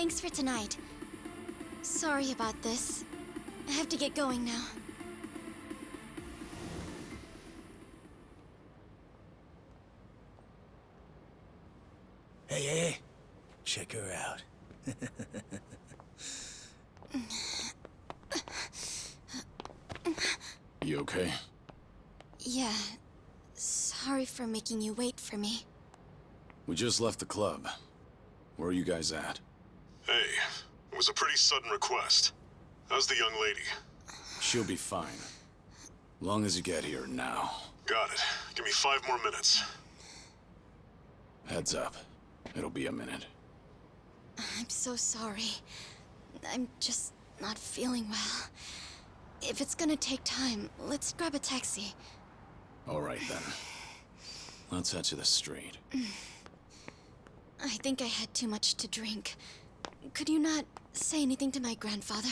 Thanks for tonight. Sorry about this. I have to get going now. Hey, check her out. You okay? Yeah. Sorry for making you wait for me. We just left the club. Where are you guys at? Hey, it was a pretty sudden request. How's the young lady? She'll be fine. Long as you get here now. Got it. Give me 5 more minutes. Heads up. It'll be a minute. I'm so sorry. I'm just not feeling well. If it's gonna take time, let's grab a taxi. All right, then. Let's head to the street. I think I had too much to drink. Could you not say anything to my grandfather?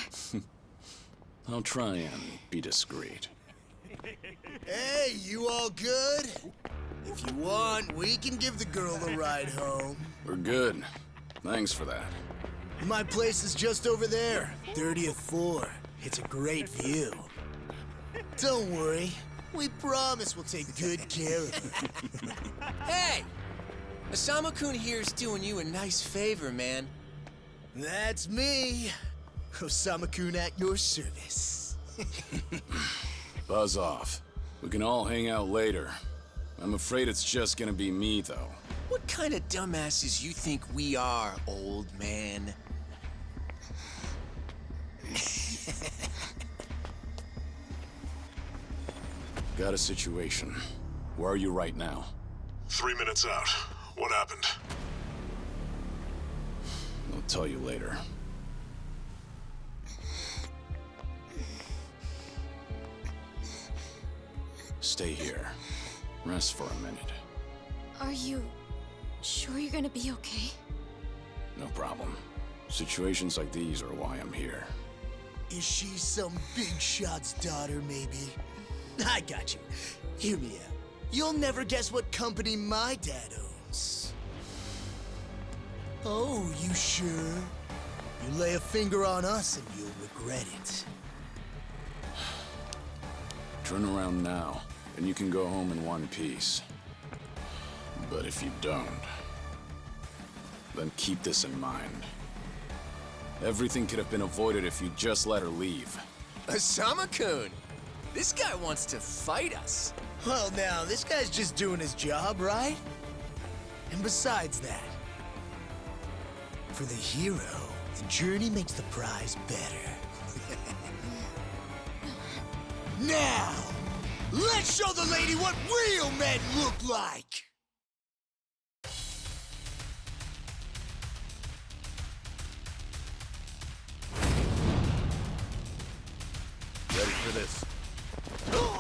I'll try and be discreet. Hey, you all good? If you want, we can give the girl a ride home. We're good. Thanks for that. My place is just over there, 30th floor. It's a great view. Don't worry. We promise we'll take good care of her. Hey! Osama-kun here's doing you a nice favor, man. That's me. Osama-kun at your service. Buzz off. We can all hang out later. I'm afraid it's just gonna be me, though. What kind of dumbasses you think we are, old man? Got a situation. Where are you right now? 3 minutes out. What happened? I'll tell you later. Stay here. Rest for a minute. Are you sure you're gonna be okay? No problem. Situations like these are why I'm here. Is she some big shot's daughter, maybe? I got you. Hear me out. You'll never guess what company my dad owns. Oh, you sure? You lay a finger on us and you'll regret it. Turn around now, and you can go home in one piece. But if you don't, then keep this in mind. Everything could have been avoided if you just let her leave. Osama-kun! This guy wants to fight us. Well, now, this guy's just doing his job, right? And besides that, for the hero, the journey makes the prize better. Now, let's show the lady what real men look like! Ready for this? No!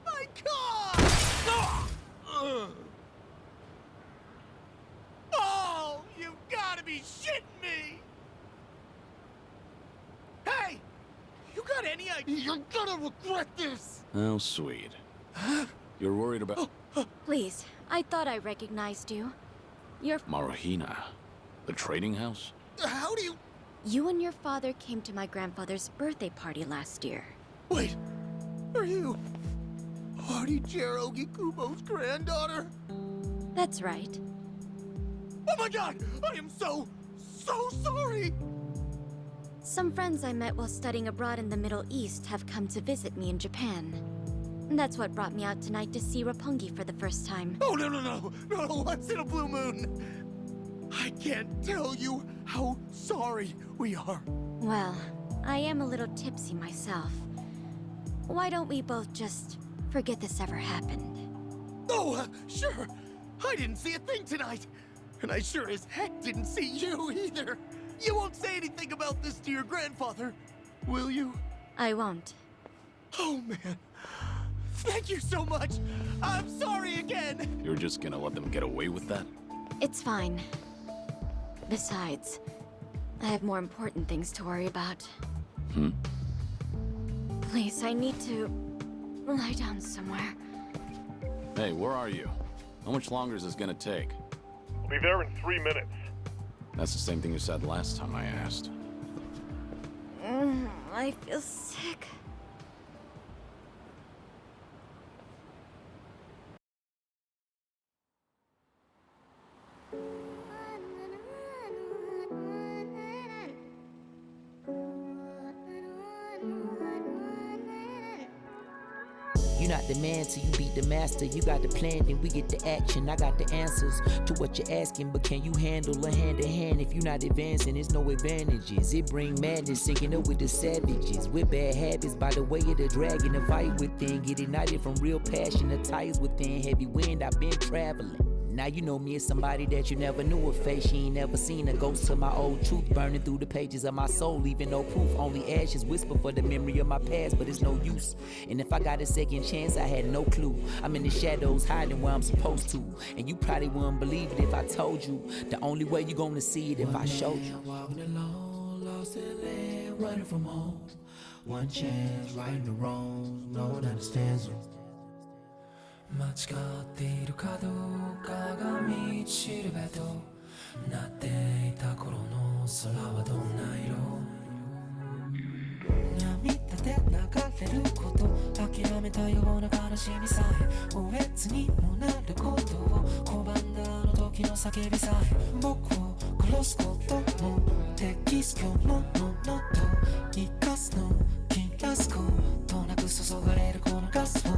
My car! Oh, you've got to be shitting me! Hey! Kenny, You're gonna regret this! How sweet. You're worried about Please, I thought I recognized you. You're... Maruhina, the trading house? How do you... You and your father came to my grandfather's birthday party last year. Wait, are you... Artie Kubo's granddaughter? That's right. Oh my god! I am so sorry! Some friends I met while studying abroad in the Middle East have come to visit me in Japan. That's what brought me out tonight to see Roppongi for the first time. Oh, no, once in a blue moon! I can't tell you how sorry we are. Well, I am a little tipsy myself. Why don't we both just forget this ever happened? Oh, sure. I didn't see a thing tonight. And I sure as heck didn't see you either. You won't say anything about this to your grandfather, will you? I won't. Oh, man. Thank you so much. I'm sorry again. You're just gonna let them get away with that? It's fine. Besides, I have more important things to worry about. Please, I need to lie down somewhere. Hey, where are you? How much longer is this gonna take? I'll be there in 3 minutes. That's the same thing you said last time I asked. I feel sick. You're not the man till you beat the master. You got the plan, then we get the action. I got the answers to what you're asking, but can you handle a hand to hand? If you're not advancing, there's no advantages. It bring madness, sinking up with the savages. With bad habits, by the way of the dragon, the fight within. Get ignited from real passion, the tires within. Heavy wind, I've been traveling. Now you know me as somebody that you never knew a face. You ain't never seen a ghost to my old truth, burning through the pages of my soul, leaving no proof. Only ashes whisper for the memory of my past, but it's no use. And if I got a second chance, I had no clue. I'm in the shadows, hiding where I'm supposed to. And you probably wouldn't believe it if I told you. The only way you're gonna see it if I showed you. Walking alone, lost in land, running from home. One chance, righting the wrongs, no one understands you. 間違っているかどうかが道しるべとなっていた頃の空はどんな色涙で流れること諦めたような悲しみさえおえつにもなることを拒んだあの時の叫びさえ僕を殺すことも適す今日のものと生かすの切らすことなく注がれるこのガスを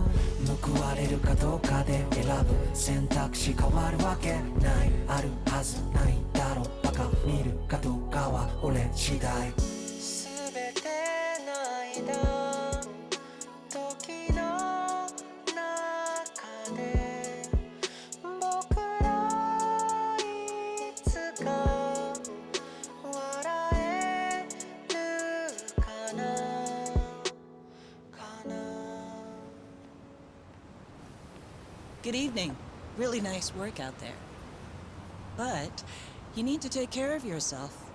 報われるかどうかで選ぶ選択肢変わるわけないあるはずないだろバカ見るかどうかは俺次第全ての間時の中で僕らいつか笑えるかな Good evening. Really nice work out there. But you need to take care of yourself.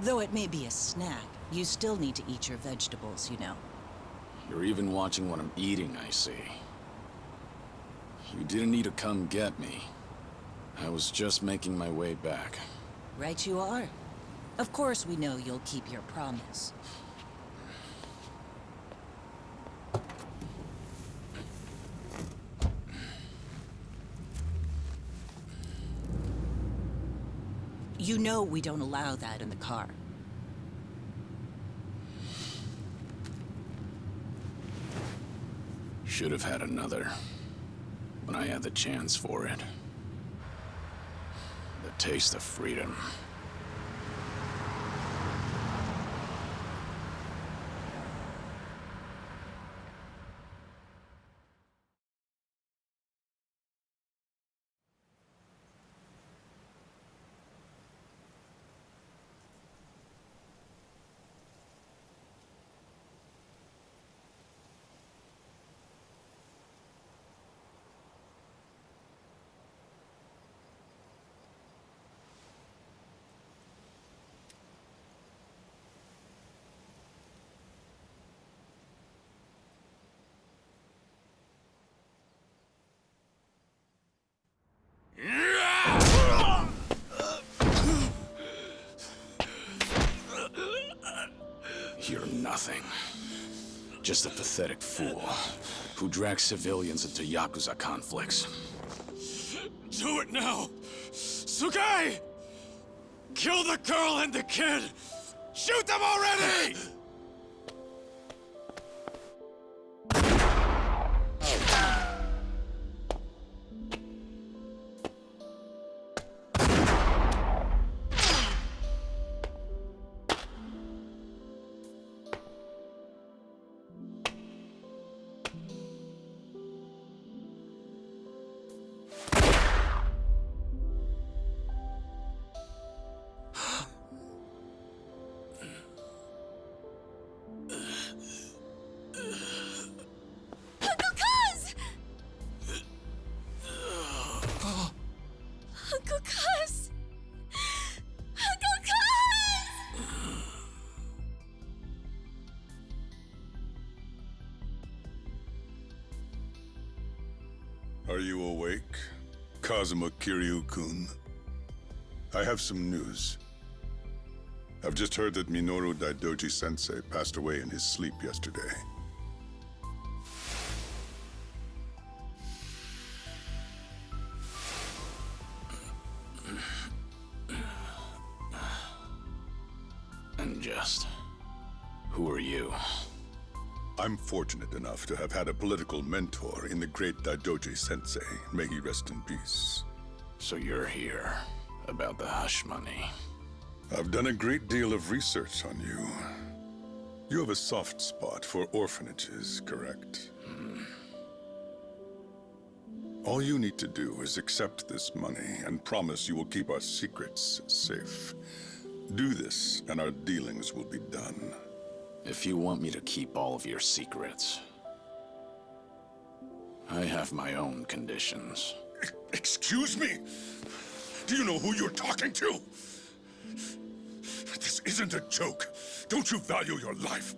Though it may be a snack, you still need to eat your vegetables, you know. You're even watching what I'm eating, I see. You didn't need to come get me. I was just making my way back. Right you are. Of course we know you'll keep your promise. You know we don't allow that in the car. Should have had another. When I had the chance for it. The taste of freedom. nothing. Just a pathetic fool who drags civilians into Yakuza conflicts. Do it now! Sugai! Kill the girl and the kid! Shoot them already! Are you awake, Kazuma Kiryu-kun? I have some news. I've just heard that Minoru Daidoji-sensei passed away in his sleep yesterday. And just... who are you? I'm fortunate enough to have had a political mentor in the great Daidoji-sensei. May he rest in peace. So you're here about the hush money. I've done a great deal of research on you. You have a soft spot for orphanages, correct? All you need to do is accept this money and promise you will keep our secrets safe. Do this, and our dealings will be done. If you want me to keep all of your secrets, I have my own conditions. Excuse me? Do you know who you're talking to? This isn't a joke. Don't you value your life?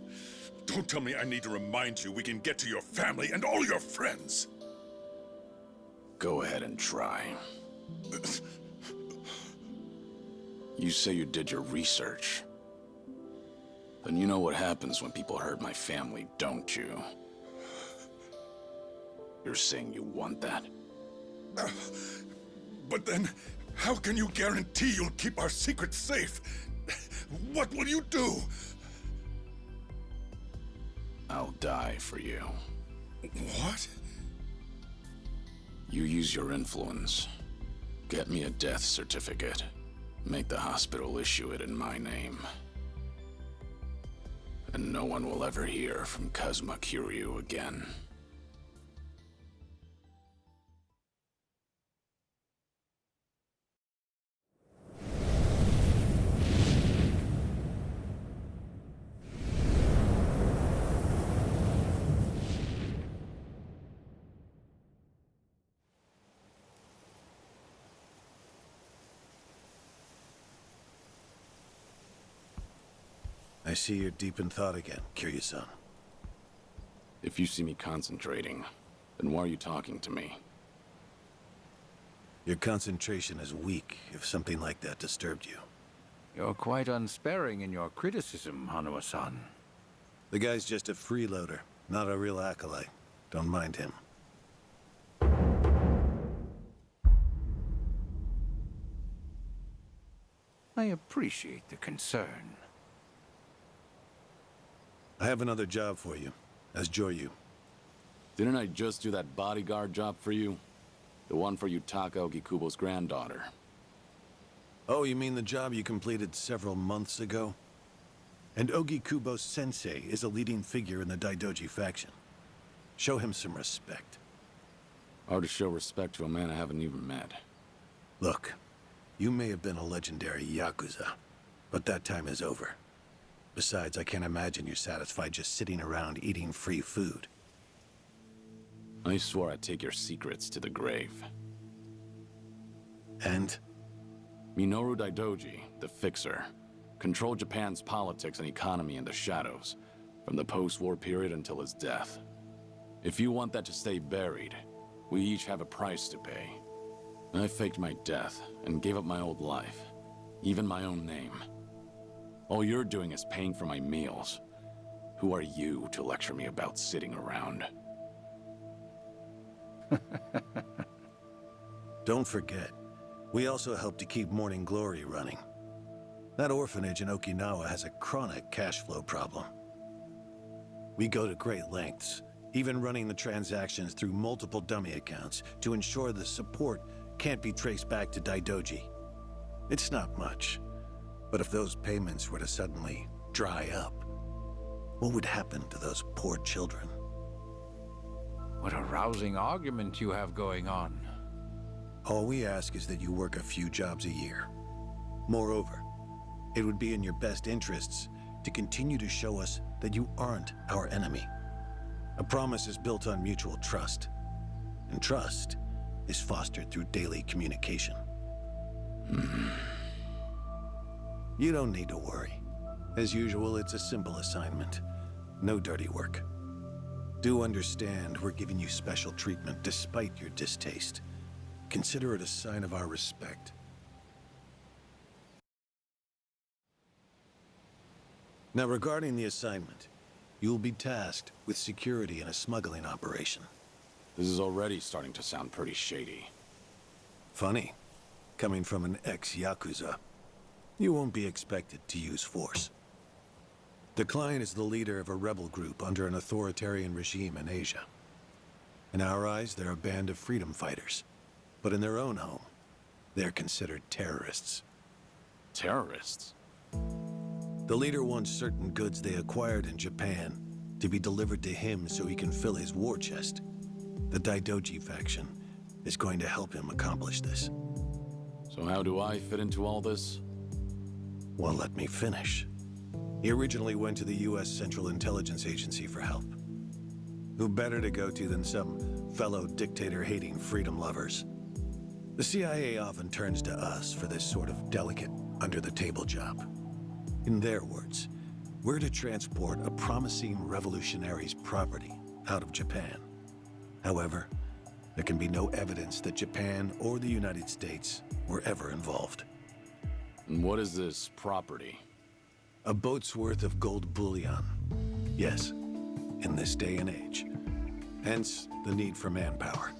Don't tell me I need to remind you we can get to your family and all your friends. Go ahead and try. You say you did your research. Then you know what happens when people hurt my family, don't you? You're saying you want that? But then, how can you guarantee you'll keep our secrets safe? What will you do? I'll die for you. What? You use your influence. Get me a death certificate. Make the hospital issue it in my name. And no one will ever hear from Kazuma Kiryu again. I see you're deep in thought again, Kiryu-san. If you see me concentrating, then why are you talking to me? Your concentration is weak if something like that disturbed you. You're quite unsparing in your criticism, Hanuma-san. The guy's just a freeloader, not a real acolyte. Don't mind him. I appreciate the concern. I have another job for you, as Joryu. Didn't I just do that bodyguard job for you? The one for Yutaka Ogikubo's granddaughter. Oh, you mean the job you completed several months ago? And Ogikubo Sensei is a leading figure in the Daidoji faction. Show him some respect. Hard to show respect to a man I haven't even met. Look, you may have been a legendary Yakuza, but that time is over. Besides, I can't imagine you're satisfied just sitting around eating free food. I swore I'd take your secrets to the grave. And? Minoru Daidoji, the Fixer, controlled Japan's politics and economy in the shadows, from the post-war period until his death. If you want that to stay buried, we each have a price to pay. I faked my death and gave up my old life, even my own name. All you're doing is paying for my meals. Who are you to lecture me about sitting around? Don't forget, we also help to keep Morning Glory running. That orphanage in Okinawa has a chronic cash flow problem. We go to great lengths, even running the transactions through multiple dummy accounts to ensure the support can't be traced back to Daidoji. It's not much, but if those payments were to suddenly dry up, what would happen to those poor children? What a rousing argument you have going on. All we ask is that you work a few jobs a year. Moreover, it would be in your best interests to continue to show us that you aren't our enemy. A promise is built on mutual trust, and trust is fostered through daily communication. You don't need to worry. As usual, it's a simple assignment. No dirty work. Do understand we're giving you special treatment despite your distaste. Consider it a sign of our respect. Now, regarding the assignment, you'll be tasked with security in a smuggling operation. This is already starting to sound pretty shady. Funny, coming from an ex-Yakuza. You won't be expected to use force. The client is the leader of a rebel group under an authoritarian regime in Asia. In our eyes, they're a band of freedom fighters. But in their own home, they're considered terrorists. Terrorists? The leader wants certain goods they acquired in Japan to be delivered to him so he can fill his war chest. The Daidoji faction is going to help him accomplish this. So how do I fit into all this? Well, let me finish. He originally went to the U.S. Central Intelligence Agency for help. Who better to go to than some fellow dictator-hating freedom lovers? The CIA often turns to us for this sort of delicate, under-the-table job. In their words, we're to transport a promising revolutionary's property out of Japan. However, there can be no evidence that Japan or the United States were ever involved. And what is this property? A boat's worth of gold bullion. Yes, in this day and age. Hence, the need for manpower.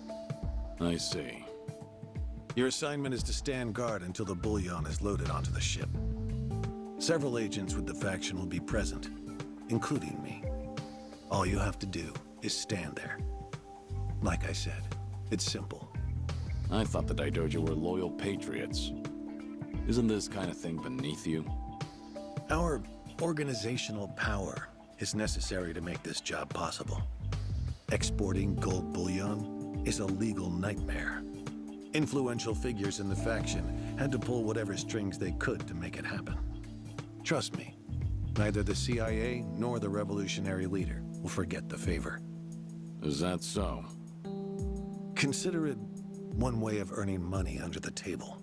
I see. Your assignment is to stand guard until the bullion is loaded onto the ship. Several agents with the faction will be present, including me. All you have to do is stand there. Like I said, it's simple. I thought the Daidoji were loyal patriots. Isn't this kind of thing beneath you? Our organizational power is necessary to make this job possible. Exporting gold bullion is a legal nightmare. Influential figures in the faction had to pull whatever strings they could to make it happen. Trust me, neither the CIA nor the revolutionary leader will forget the favor. Is that so? Consider it one way of earning money under the table.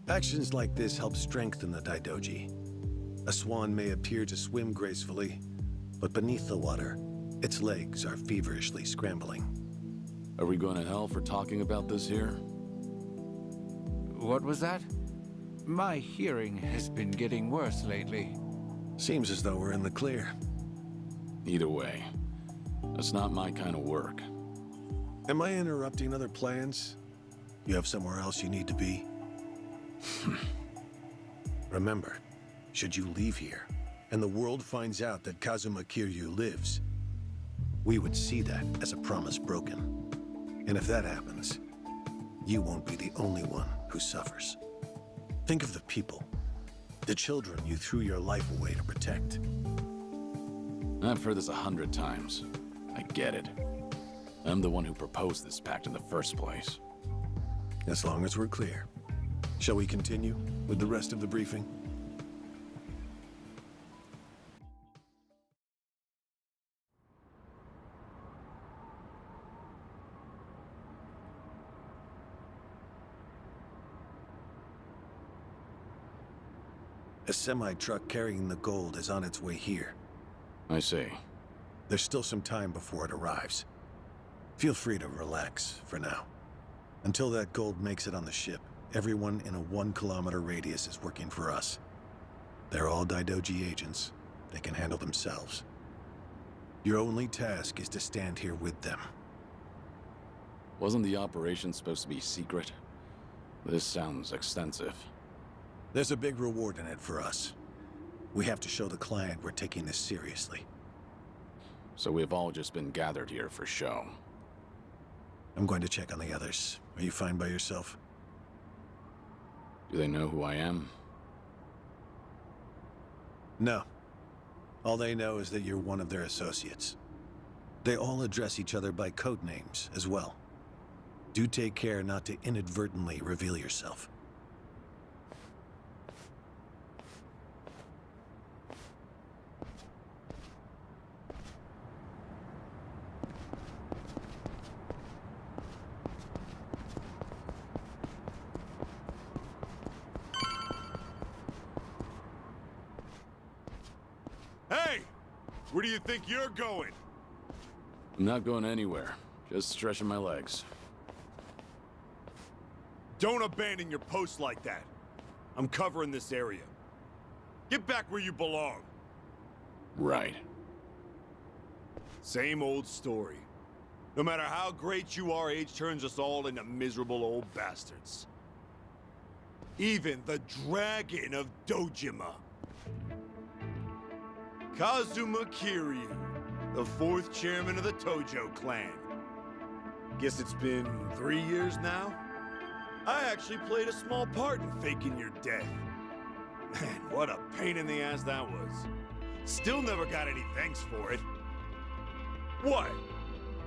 Actions like this help strengthen the Daidoji. A swan may appear to swim gracefully, but beneath the water, its legs are feverishly scrambling. Are we going to hell for talking about this here? What was that? My hearing has been getting worse lately. Seems as though we're in the clear. Either way, that's not my kind of work. Am I interrupting other plans? You have somewhere else you need to be? Remember, should you leave here, and the world finds out that Kazuma Kiryu lives, we would see that as a promise broken. And if that happens, you won't be the only one who suffers. Think of the people, the children you threw your life away to protect. I've heard this 100 times. I get it. I'm the one who proposed this pact in the first place. As long as we're clear. Shall we continue with the rest of the briefing? A semi-truck carrying the gold is on its way here. I see. There's still some time before it arrives. Feel free to relax for now. Until that gold makes it on the ship, everyone in a 1-kilometer radius is working for us. They're all Daidoji agents. They can handle themselves. Your only task is to stand here with them. Wasn't the operation supposed to be secret? This sounds extensive. There's a big reward in it for us. We have to show the client we're taking this seriously. So we've all just been gathered here for show. I'm going to check on the others. Are you fine by yourself? Do they know who I am? No. All they know is that you're one of their associates. They all address each other by code names as well. Do take care not to inadvertently reveal yourself. Hey! Where do you think you're going? I'm not going anywhere. Just stretching my legs. Don't abandon your post like that. I'm covering this area. Get back where you belong. Right. Same old story. No matter how great you are, age turns us all into miserable old bastards. Even the Dragon of Dojima. Kazuma Kiryu, the 4th chairman of the Tojo clan. Guess it's been 3 years now? I actually played a small part in faking your death. Man, what a pain in the ass that was. Still never got any thanks for it. What?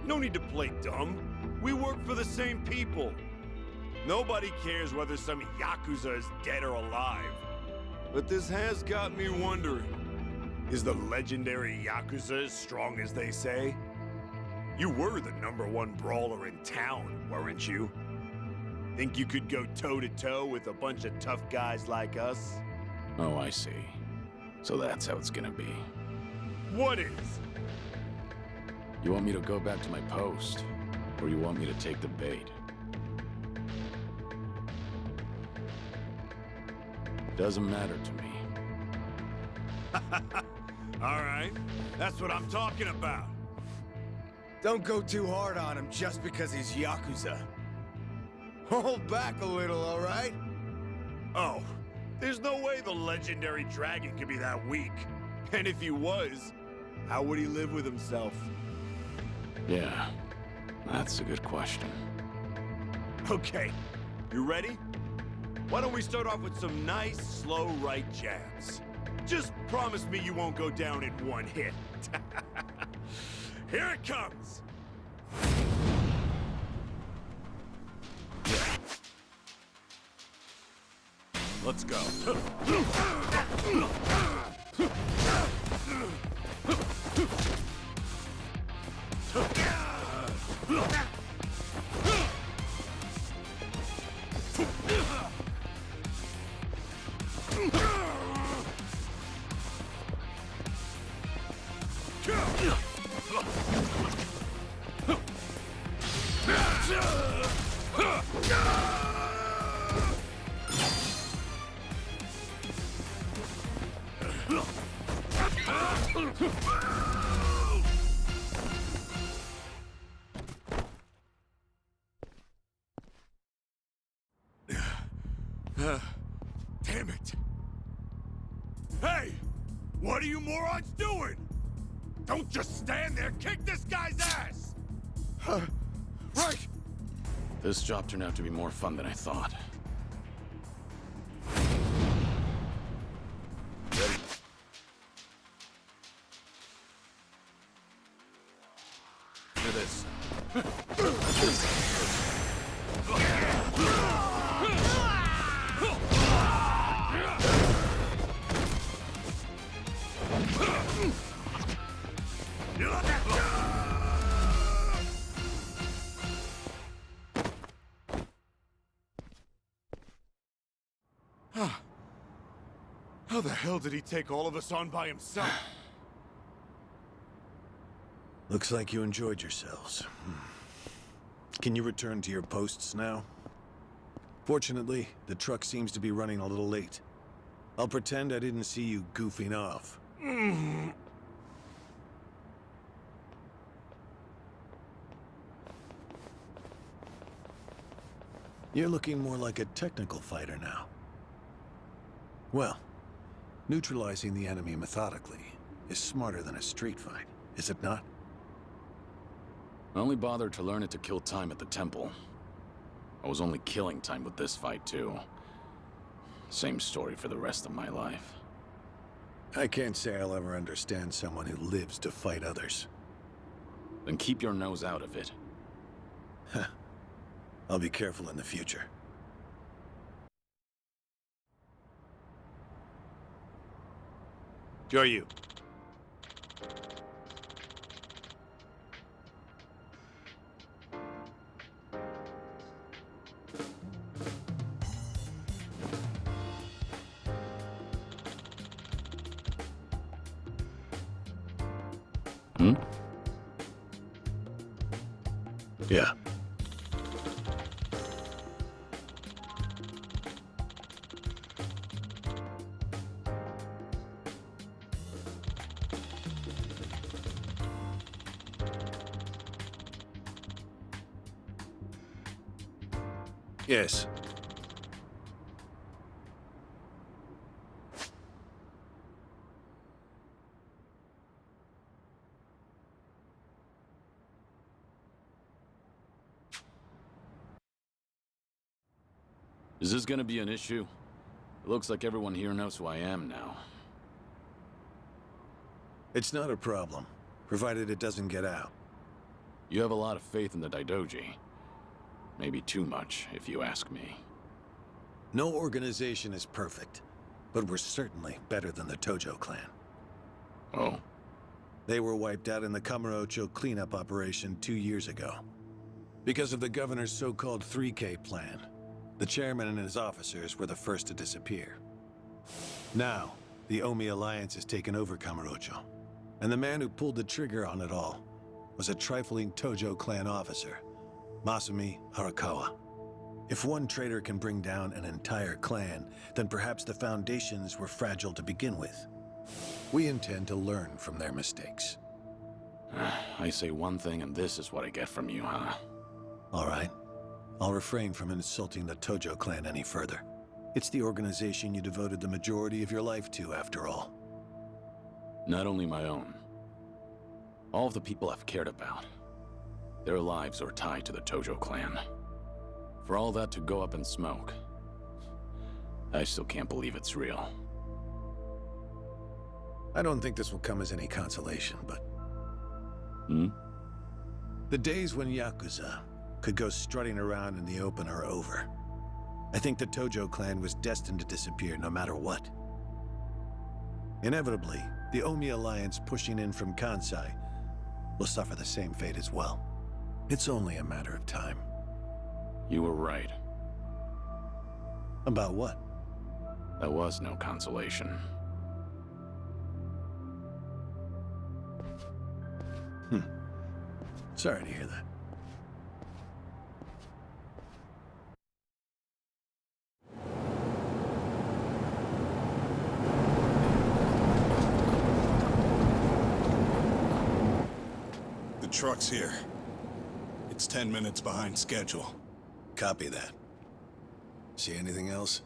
No need to play dumb. We work for the same people. Nobody cares whether some Yakuza is dead or alive. But this has got me wondering. Is the legendary Yakuza as strong as they say? You were the #1 brawler in town, weren't you? Think you could go toe-to-toe with a bunch of tough guys like us? Oh, I see. So that's how it's gonna be. What is? You want me to go back to my post? Or you want me to take the bait? Doesn't matter to me. All right, that's what I'm talking about. Don't go too hard on him just because he's Yakuza. Hold back a little, all right? Oh, there's no way the legendary dragon could be that weak. And if he was, how would he live with himself? Yeah, that's a good question. Okay, you ready? Why don't we start off with some nice, slow right jabs? Just promise me you won't go down in one hit. Here it comes! Let's go. Damn it! Hey! What are you morons doing? Don't just stand there! Kick this guy's ass! Right! This job turned out to be more fun than I thought. Ready? Do this. How the hell did he take all of us on by himself? Looks like you enjoyed yourselves. Can you return to your posts now? Fortunately, the truck seems to be running a little late. I'll pretend I didn't see you goofing off. You're looking more like a technical fighter now. Well, neutralizing the enemy methodically is smarter than a street fight, is it not? I only bothered to learn it to kill time at the temple. I was only killing time with this fight, too. Same story for the rest of my life. I can't say I'll ever understand someone who lives to fight others. Then keep your nose out of it. I'll be careful in the future. Kiryu. Hmm? Yeah. Yes. Is this gonna be an issue? It looks like everyone here knows who I am now. It's not a problem, provided it doesn't get out. You have a lot of faith in the Daidoji. Maybe too much, if you ask me. No organization is perfect, but we're certainly better than the Tojo clan. Oh? They were wiped out in the Kamurocho cleanup operation 2 years ago. Because of the governor's so-called 3K plan, the chairman and his officers were the first to disappear. Now, the Omi Alliance has taken over Kamurocho, and the man who pulled the trigger on it all was a trifling Tojo clan officer, Masumi Arakawa. If one traitor can bring down an entire clan, then perhaps the foundations were fragile to begin with. We intend to learn from their mistakes. I say one thing and this is what I get from you, huh? All right. I'll refrain from insulting the Tojo clan any further. It's the organization you devoted the majority of your life to, after all. Not only my own. All of the people I've cared about. Their lives are tied to the Tojo clan. For all that to go up in smoke, I still can't believe it's real. I don't think this will come as any consolation, but... Hmm? The days when Yakuza could go strutting around in the open are over. I think the Tojo clan was destined to disappear no matter what. Inevitably, the Omi Alliance pushing in from Kansai will suffer the same fate as well. It's only a matter of time. You were right. About what? That was no consolation. Sorry to hear that. The truck's here. It's 10 minutes behind schedule. Copy that. See anything else?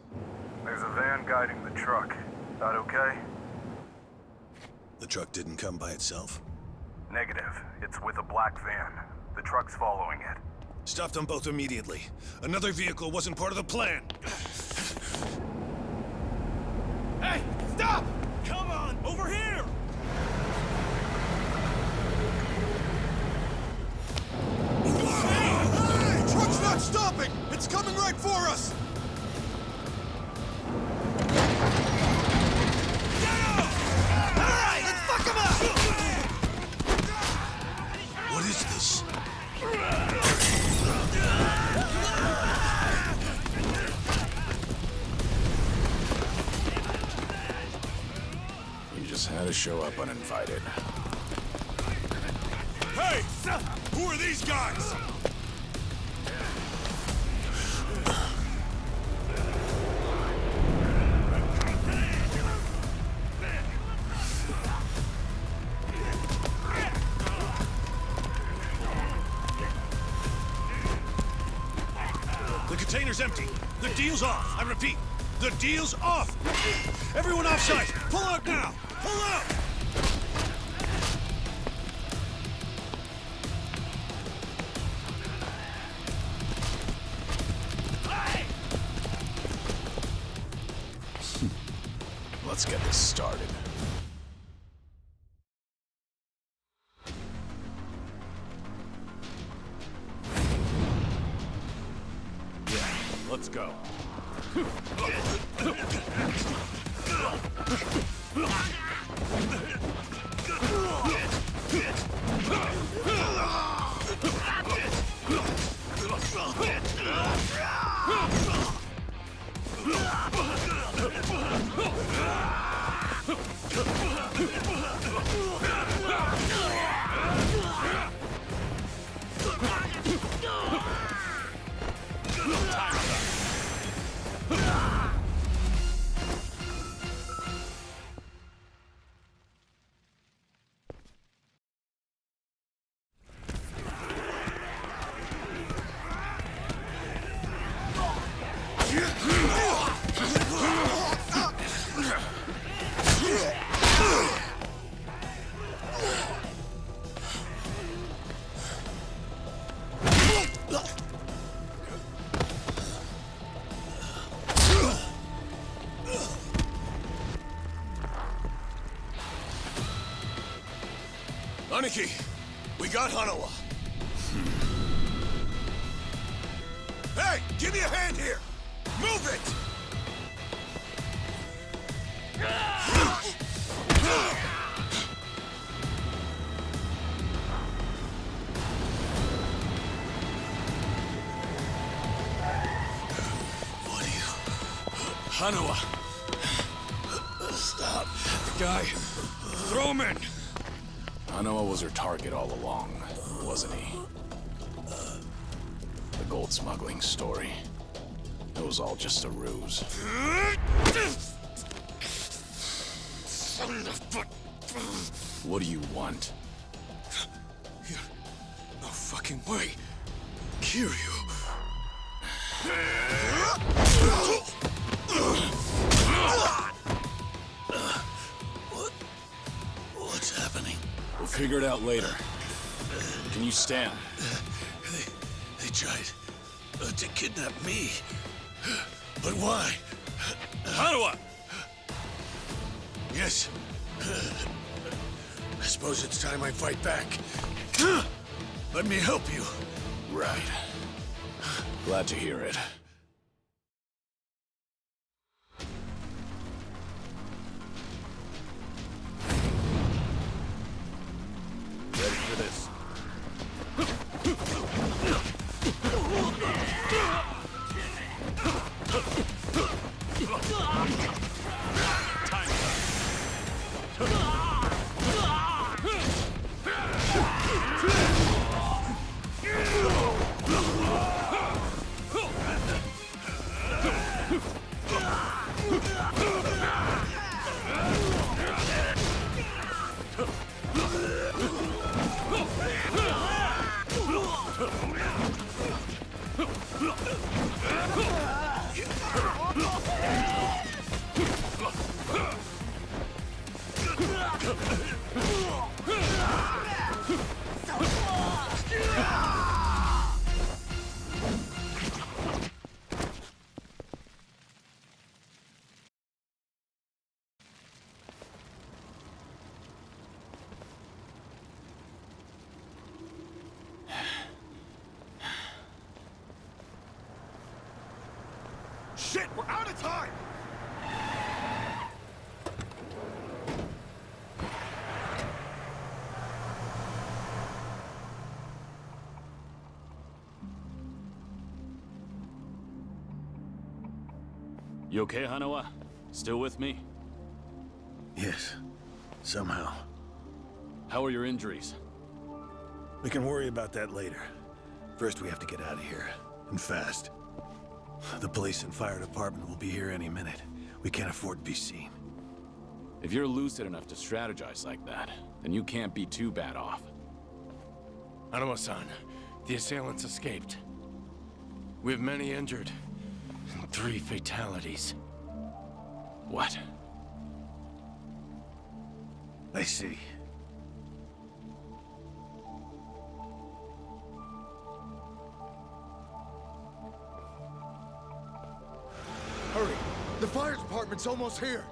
There's a van guiding the truck. That okay? The truck didn't come by itself? Negative. It's with a black van. The truck's following it. Stop them both immediately. Another vehicle wasn't part of the plan. Hey, stop! Come on, over here! Hey! Truck's not stopping! It's coming right for us! Alright, let's fuck him up! What is this? You just had to show up uninvited. Hey! Who are these guys? containers empty. The deal's off. I repeat, the deal's off. Everyone offside. Pull out now. Pull out. Let's get this started. Yeah, let's go. Aniki, we got Hanawa. Hey, give me a hand here. Move it. What are you? Hanawa. Stop. The guy. Throw him in. Hanawa was her target all along, wasn't he? The gold smuggling story. It was all just a ruse. Son of a... What do you want? No fucking way. Kiryu. What's happening? We'll figure it out later. Can you stand? They tried to kidnap me. But why? Hanawa! Yes. I suppose it's time I fight back. Let me help you. Right. Glad to hear it. Ready for this? Shit, we're out of time! You okay, Hanawa? Still with me? Yes. Somehow. How are your injuries? We can worry about that later. First, we have to get out of here. And fast. The police and fire department will be here any minute. We can't afford to be seen. If you're lucid enough to strategize like that, then you can't be too bad off. Hanawa-san, the assailants escaped. We have many injured. 3 fatalities. What? I see. Hurry! The fire department's almost here!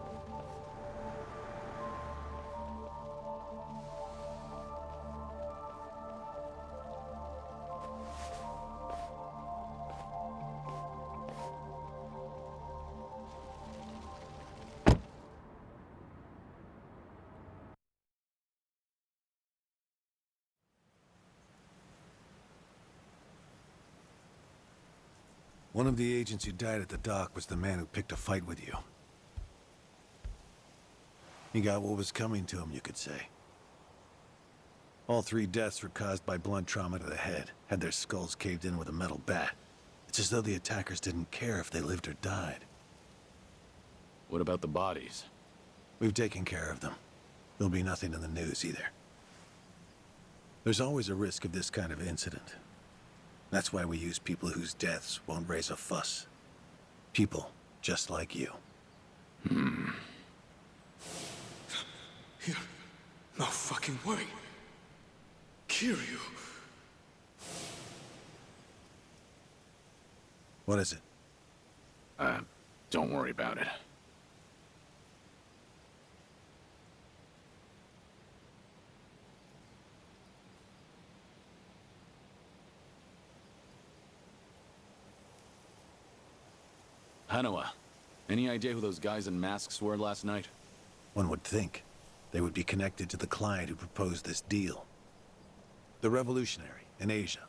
One of the agents who died at the dock was the man who picked a fight with you. He got what was coming to him, you could say. All 3 deaths were caused by blunt trauma to the head, had their skulls caved in with a metal bat. It's as though the attackers didn't care if they lived or died. What about the bodies? We've taken care of them. There'll be nothing in the news either. There's always a risk of this kind of incident. That's why we use people whose deaths won't raise a fuss. People just like you. No fucking way. Kiryu. What is it? Don't worry about it. Hanawa, any idea who those guys in masks were last night? One would think they would be connected to the client who proposed this deal. The revolutionary in Asia.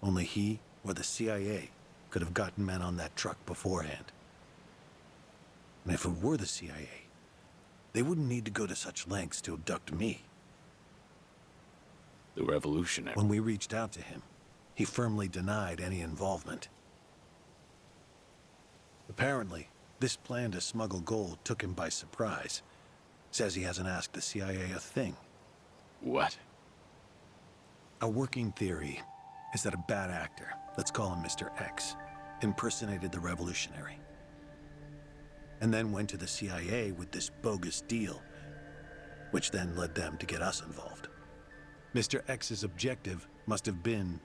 Only he or the CIA could have gotten men on that truck beforehand. And if it were the CIA, they wouldn't need to go to such lengths to abduct me. The revolutionary? When we reached out to him, he firmly denied any involvement. Apparently, this plan to smuggle gold took him by surprise. Says he hasn't asked the CIA a thing. What? A working theory is that a bad actor, let's call him Mr. X, impersonated the revolutionary. And then went to the CIA with this bogus deal, which then led them to get us involved. Mr. X's objective must have been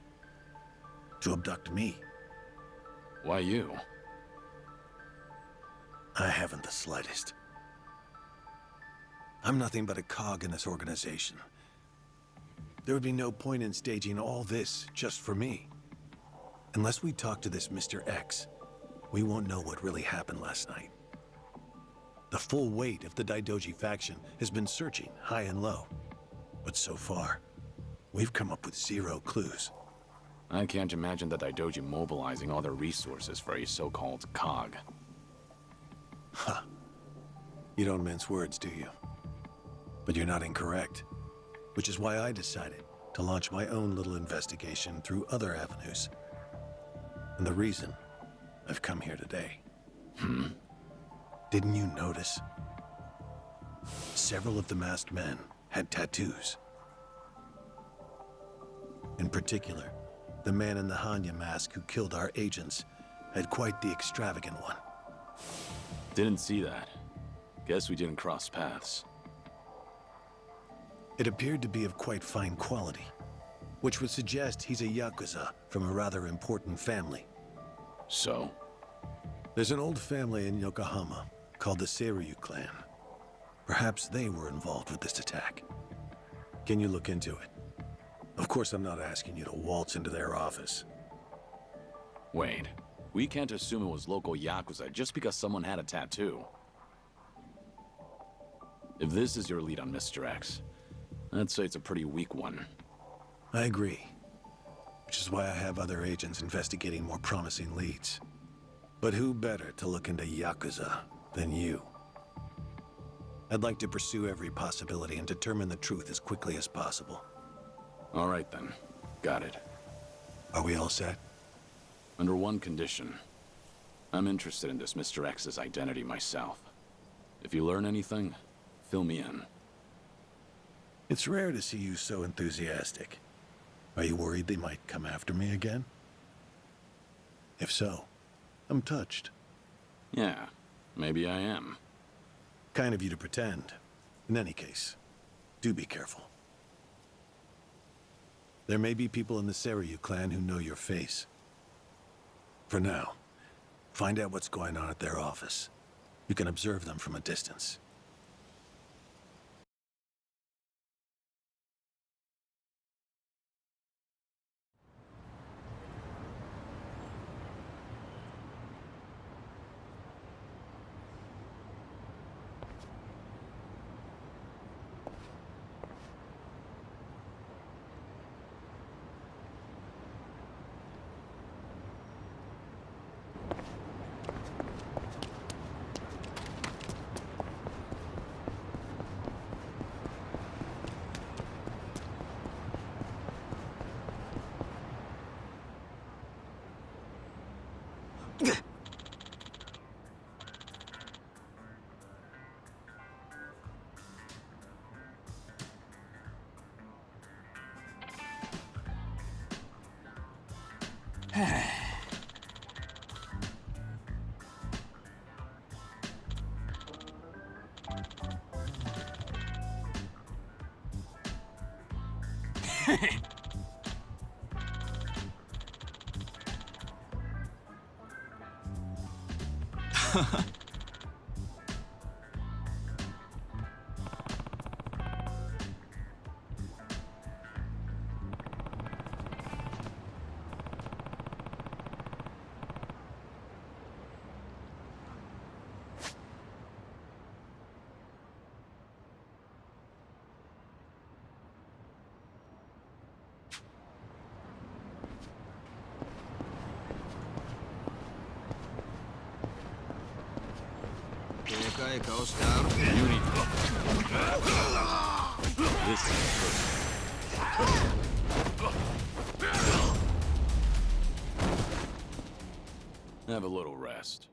to abduct me. Why you? I haven't the slightest. I'm nothing but a cog in this organization. There would be no point in staging all this just for me. Unless we talk to this Mr. X, we won't know what really happened last night. The full weight of the Daidoji faction has been searching high and low. But so far, we've come up with 0 clues. I can't imagine the Daidoji mobilizing all their resources for a so-called cog. Huh. You don't mince words, do you? But you're not incorrect. Which is why I decided to launch my own little investigation through other avenues. And the reason I've come here today. Didn't you notice? Several of the masked men had tattoos. In particular, the man in the Hanya mask who killed our agents had quite the extravagant one. Didn't see that. Guess we didn't cross paths. It appeared to be of quite fine quality, which would suggest he's a Yakuza from a rather important family. So? There's an old family in Yokohama called the Seiryu clan. Perhaps they were involved with this attack. Can you look into it? Of course, I'm not asking you to waltz into their office. Wait. We can't assume it was local Yakuza just because someone had a tattoo. If this is your lead on Mr. X, I'd say it's a pretty weak one. I agree. Which is why I have other agents investigating more promising leads. But who better to look into Yakuza than you? I'd like to pursue every possibility and determine the truth as quickly as possible. All right then. Got it. Are we all set? Under one condition. I'm interested in this Mr. X's identity myself. If you learn anything, fill me in. It's rare to see you so enthusiastic. Are you worried they might come after me again? If so, I'm touched. Yeah, maybe I am. Kind of you to pretend. In any case, do be careful. There may be people in the Ryu clan who know your face. For now, find out what's going on at their office. You can observe them from a distance. This is have a little rest.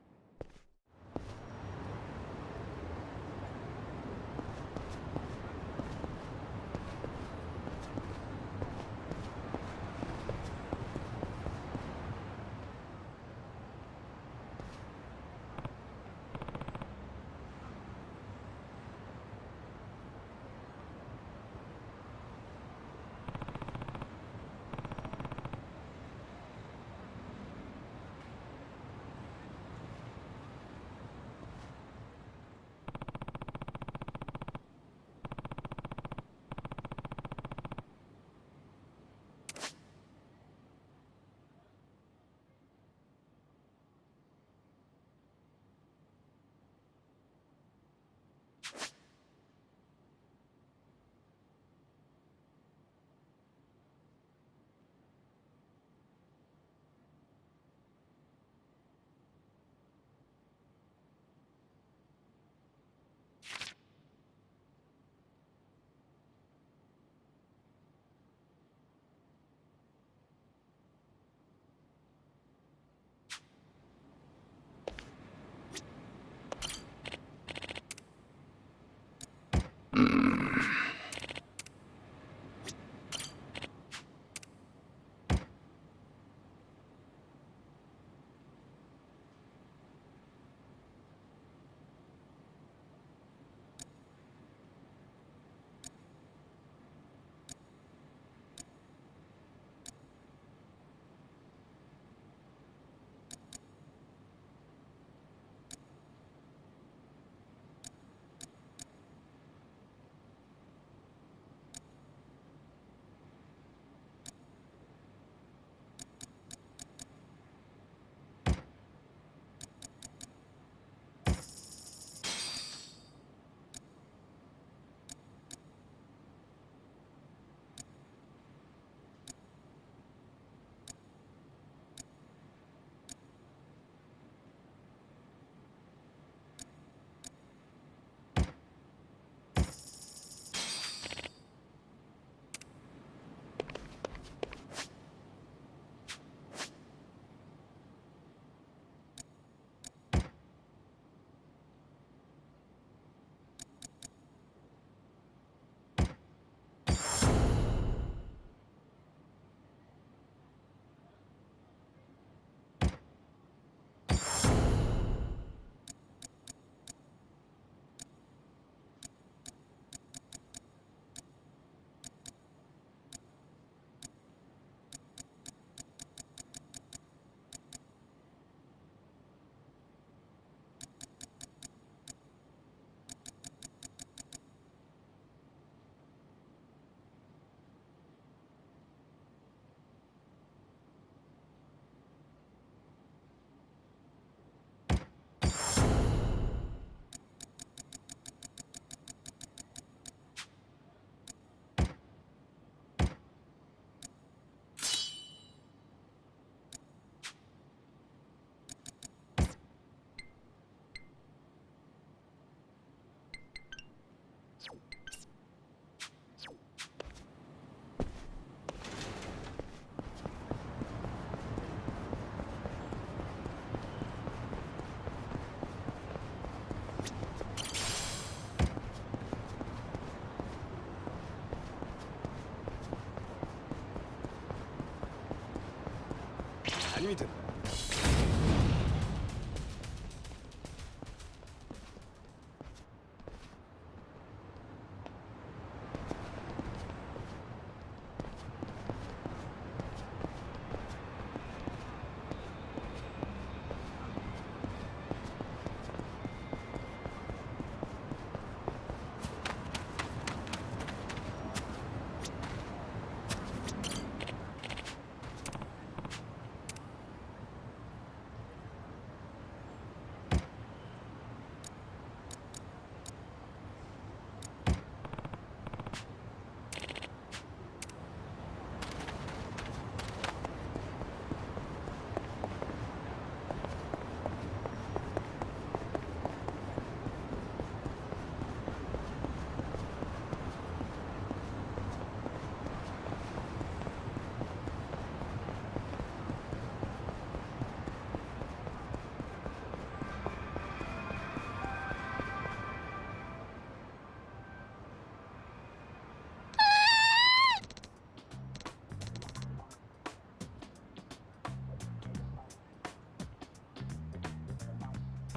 見てる。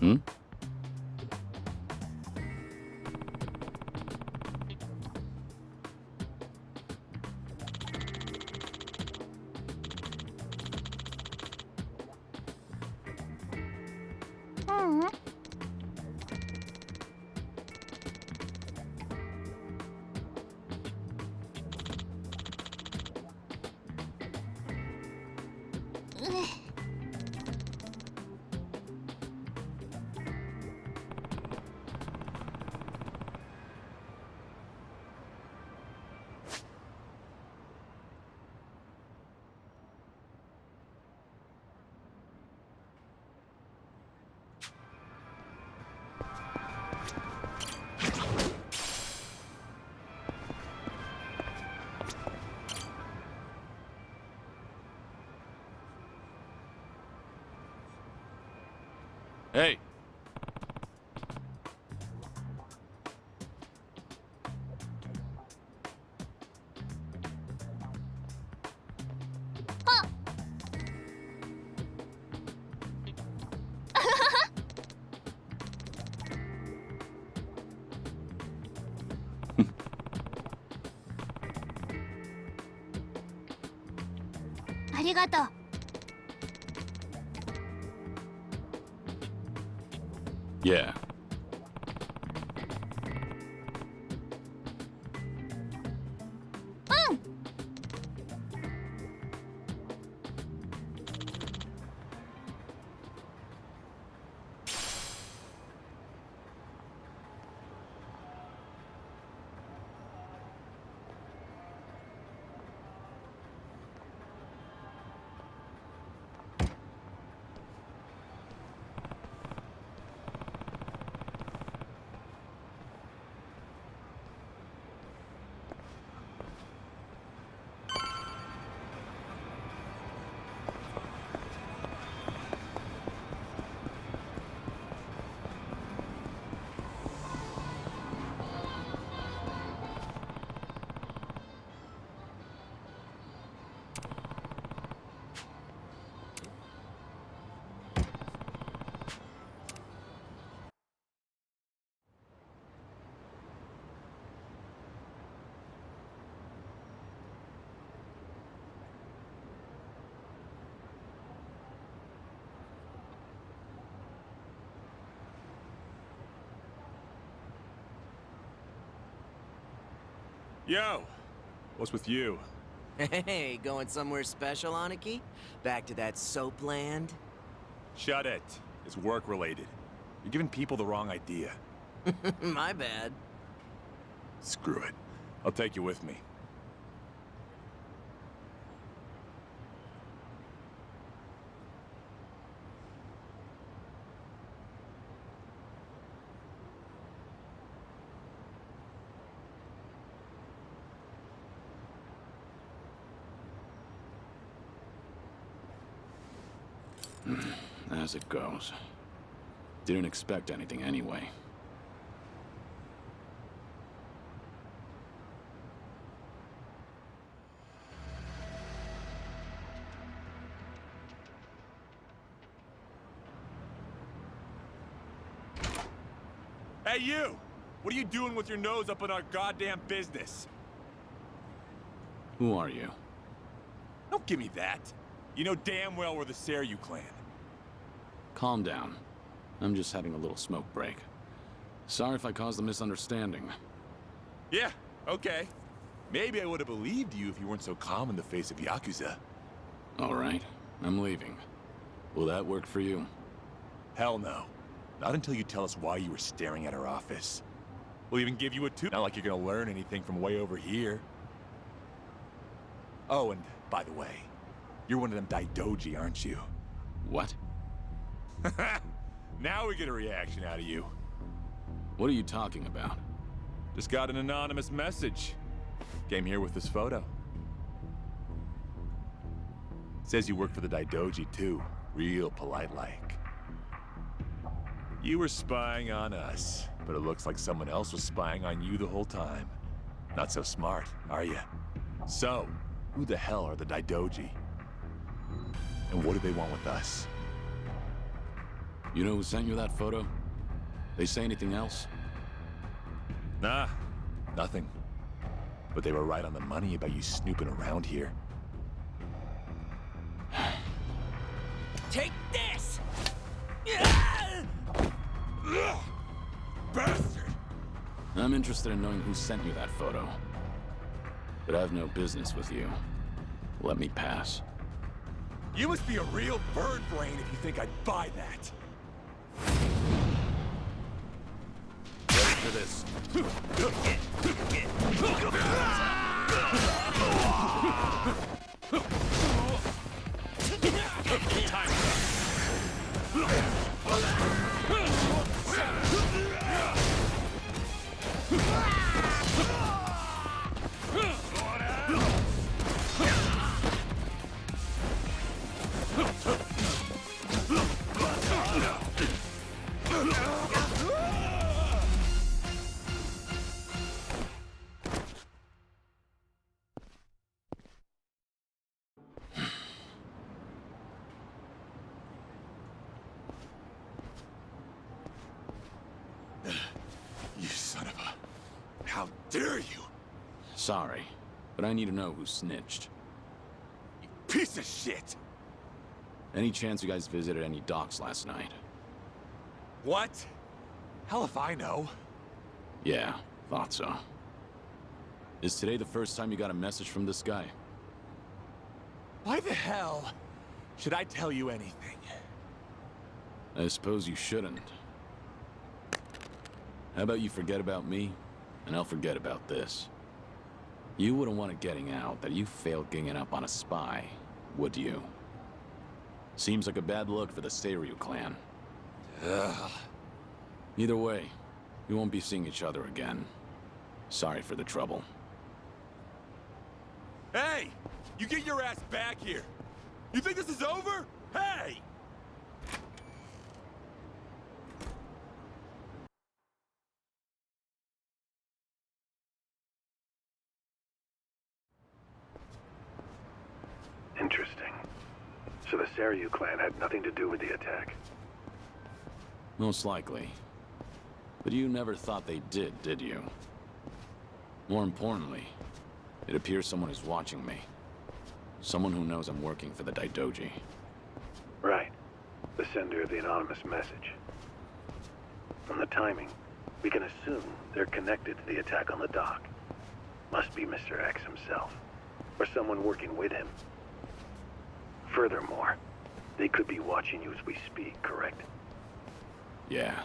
Hmm? Hey! Yeah. Yo! What's with you? Hey, going somewhere special, Aniki? Back to that soap land? Shut it. It's work-related. You're giving people the wrong idea. My bad. Screw it. I'll take you with me. As it goes. Didn't expect anything anyway. Hey, you! What are you doing with your nose up in our goddamn business? Who are you? Don't give me that. You know damn well we're the Kiryu clan. Calm down. I'm just having a little smoke break. Sorry if I caused a misunderstanding. Yeah, okay. Maybe I would have believed you if you weren't so calm in the face of Yakuza. All right, I'm leaving. Will that work for you? Hell no. Not until you tell us why you were staring at our office. We'll even give you a tour. Not like you're gonna learn anything from way over here. Oh, and by the way, you're one of them Daidoji, aren't you? What? Now we get a reaction out of you. What are you talking about? Just got an anonymous message. Came here with this photo. Says you work for the Daidoji too. Real polite-like. You were spying on us, but it looks like someone else was spying on you the whole time. Not so smart, are you? So, who the hell are the Daidoji? And what do they want with us? You know who sent you that photo? They say anything else? Nah, nothing. But they were right on the money about you snooping around here. Take this! Bastard! I'm interested in knowing who sent you that photo. But I have no business with you. Let me pass. You must be a real bird brain if you think I'd buy that. Ready for this. You son of a... How dare you! Sorry, but I need to know who snitched. You piece of shit! Any chance you guys visited any docks last night? What? Hell if I know. Yeah, thought so. Is today the first time you got a message from this guy? Why the hell should I tell you anything? I suppose you shouldn't. How about you forget about me, and I'll forget about this. You wouldn't want it getting out that you failed ganging up on a spy, would you? Seems like a bad look for the Kiryu clan. Ugh. Either way, we won't be seeing each other again. Sorry for the trouble. Hey! You get your ass back here! You think this is over? Hey! Interesting. So the Kiryu clan had nothing to do with the attack? Most likely. But you never thought they did you? More importantly, it appears someone is watching me. Someone who knows I'm working for the Daidoji. Right. The sender of the anonymous message. From the timing, we can assume they're connected to the attack on the dock. Must be Mr. X himself, or someone working with him. Furthermore, they could be watching you as we speak, correct? Yeah.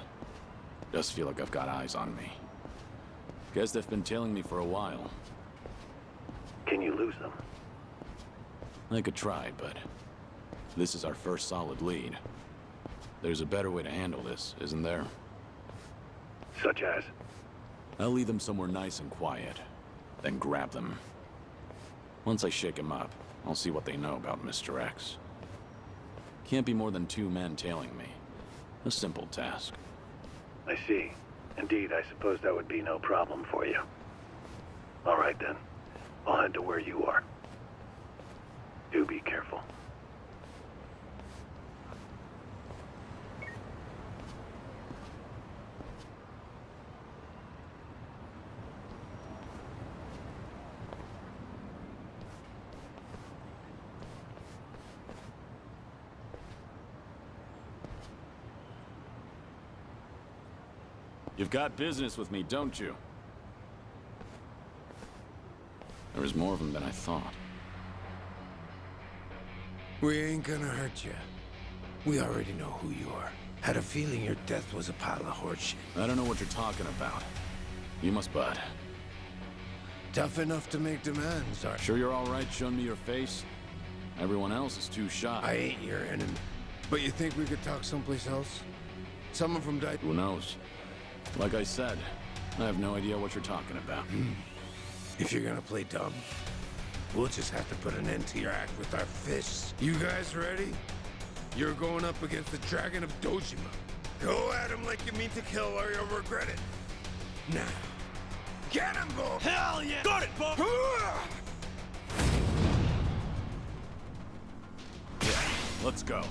Does feel like I've got eyes on me. Guess they've been tailing me for a while. Can you lose them? I could try, but this is our first solid lead. There's a better way to handle this, isn't there? Such as? I'll lead them somewhere nice and quiet, then grab them. Once I shake them up, I'll see what they know about Mr. X. Can't be more than 2 men tailing me. A simple task. I see. Indeed, I suppose that would be no problem for you. All right then. I'll head to where you are. Do be careful. You've got business with me, don't you? There was more of them than I thought. We ain't gonna hurt you. We already know who you are. Had a feeling your death was a pile of horseshit. I don't know what you're talking about. You must bud. Tough enough to make demands, are Sure you're all right showing me your face? Everyone else is too shy. I ain't your enemy. But you think we could talk someplace else? Someone from Who knows? Like I said, I have no idea what you're talking about. If you're gonna play dumb, we'll just have to put an end to your act with our fists. You guys ready? You're going up against the Dragon of Dojima. Go at him like you mean to kill or you'll regret it. Now, get him, Bo! Hell yeah! Got it, Bo! Yeah, let's go.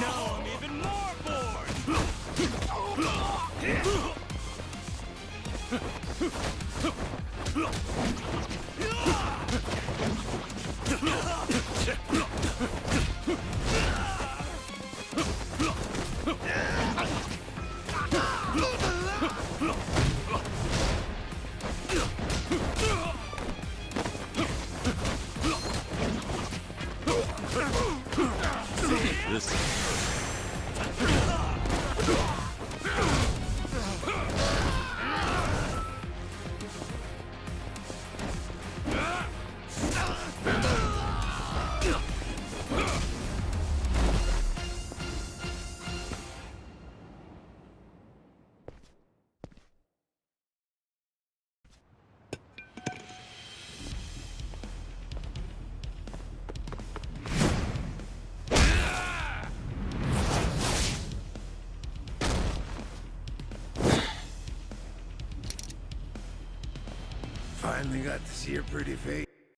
Now I'm even more bored! Finally got to see your pretty face.